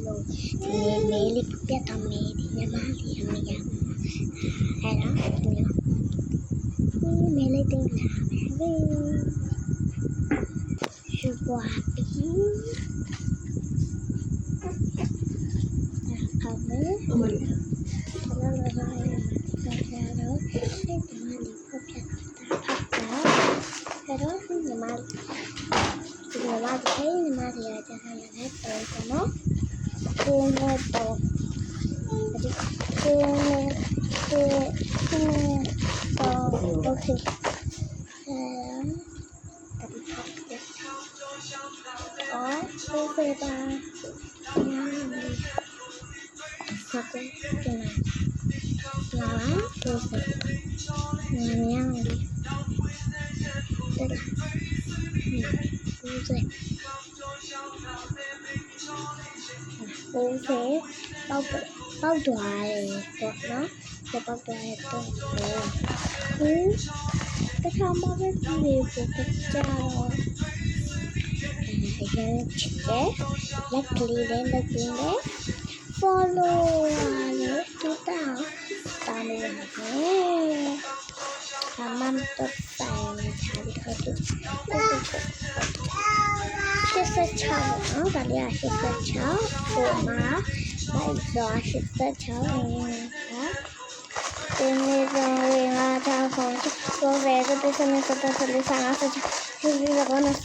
လို့ဒီမေးလေးပြတ်တော့မေးဒီညီမလေးအမေရအဲ့တော့ဒီမေးလေးတင်လာမယ်ရှူပွားပြီးဟုတ်မယ်တော့ဒီမှာလေးပြတ်တာအဲ့တော့ဒီမှာဒီမှာရကြတယ်လည်းတော့နော်ကိုနဲ့တော့ဒီကိုနဲ့တော့โอเคကိုဖေးပါဆက်ကြည့်လာကိုဖေးညံ့တယ်ကိုဖေးပေါက်သွားတယ်ပေါ့နော်ပေါက်သွားတယ်တော့တခါမှပဲဒီကိုကြောက်ရဲချစ်တယ်လက်ကလေးနဲ့လုပ်ပြီးနေ follow ရတယ်တူတောင်းလို့ရတယ်အမမ်တော့ဆိုင်ချာပြီးတော့86နော်ဒါလေး86ပုံမှာလိုက်တော့86တင်းနေတော့ဝင်လာတော့ကိုယ်ပဲတော့စနေစတဲ့လေးစားစားချူပြီးတော့နော်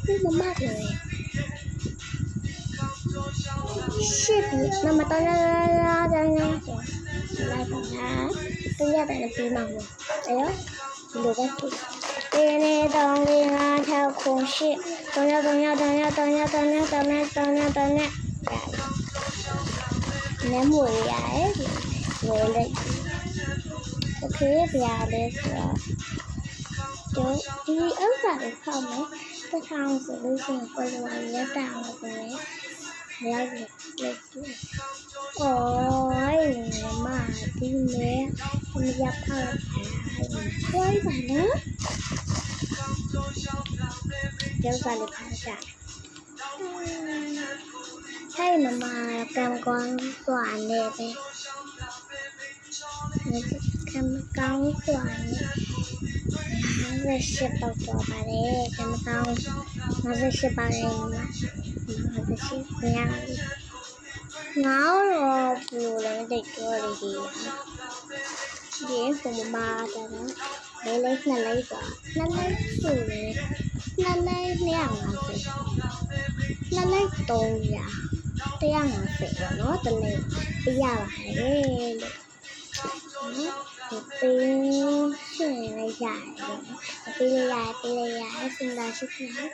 ဒီမမတယ်ရှစ်နမတော်လာတိုင်းလိုက်ပါလားတူရတယ်ပြီးမှာမို့အဲ့တော့ဒီလိုပဲတင်းနေတော့ဝင်လာတော့ခုရှိ3ရက်နည်းမွေရတယ်ဝယ်လိုက်โอเคပြရလဲဆိုတော့ဒီဥစ္စာကိုဖောက်မယ်တစ်ထောင်ဆိုလို့ရှိရင်ပေါ်လာလက်တောင်လို့ပဲလောက်လက်ကြည့်အိုးမဒီမဲမရဖောက်ခွိုင်းပါနော်ကျောင်းစာလေးဖောက်ကြให้มา กำกวางสวนเลยไปกำกวางสวนมาเชื่อต่อไปเลยกำกวางมาเชื่อไปเลยมาเชื่อเนี่ยเงาหรอปูเลยเด็กตัวเลยดีเดี๋ยวผมมาจะนะเลยนั่นเลยก่อนนั่นเลยสูเลยนั่นเลยเนี่ยมาสินั่นเลยโตอย่า150เนาะတနေ့ပြရပါတယ်လို့ပေးရှင်လိုက်ရတယ်ပေးလိုက်ရစဉ်းစားရှိတယ်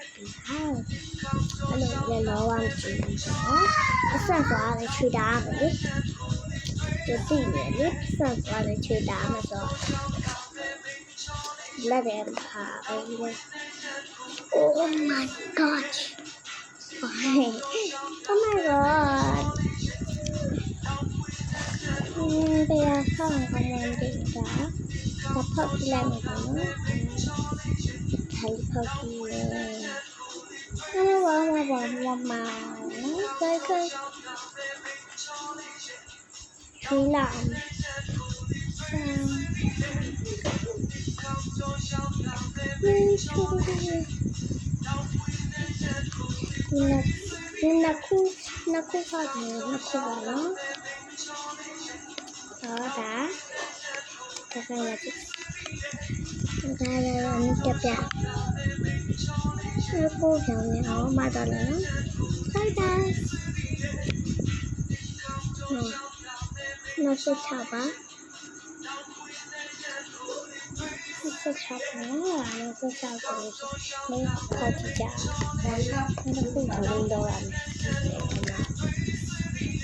အဲ့လိုလည်းလောဝမ်းကြည့်နော်အဆက်သွားတယ်ခြေတားမယ်လေဒီတိနေလေဆက်သွားတယ်ခြေတားမယ်ဆိုလက်တယ်ပါပဲ Oh my god Oh my god เบียร์ข้างกำลังดีจ้ะจะพบที่ไรเหมือนกันใช้พอดีเลยนั่นว่ามาเคยชุยหลานนักคู่พอดีนักคู่เนาะก็ได้อันนี้จะเป็นนักคู่แถวนี้เอามาตอนนั้นได้นักคู่ชาวบ้านนักชาวบ้านนักชาวบ้านไม่พอที่จะนักคู่ของลินโดอัน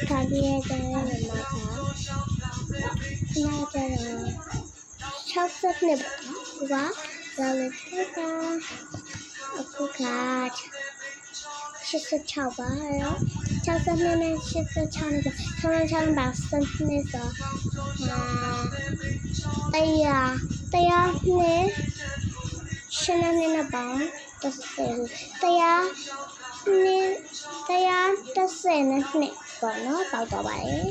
การที่จะได้มาน่าจะชอบสักหนึ่งว่าเราเลยก็အခုက86ပါရော66နဲ့86နဲ့66ပါစနေဆိုတရားနဲ့ရှင်းနေနေပါ30တရား 112ပေါ့နော်ပေါက်တော့ပါတယ်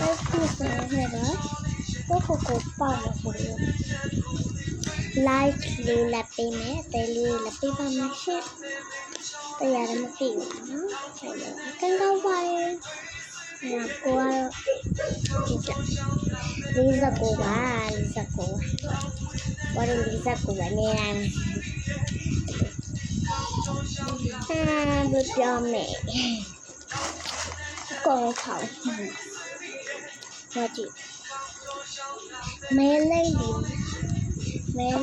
112တော့ကိုပေါက်လို့ဆိုလို့ like လေးလက်ပေးမယ်အသေးလေးလက်ပေးပါမယ်ရှင်တရားလည်းမသိဘူးနော်အဲ့တော့ကန်ကောင်းပါရဲ့ကိုကတော့ကြည့်ကြ49ပါ49ဘာလို့49ပဲနေနိုင်ဘယ်ပြောမယ်ကောင်းခေါင်းကြည့်မဲလေးလေး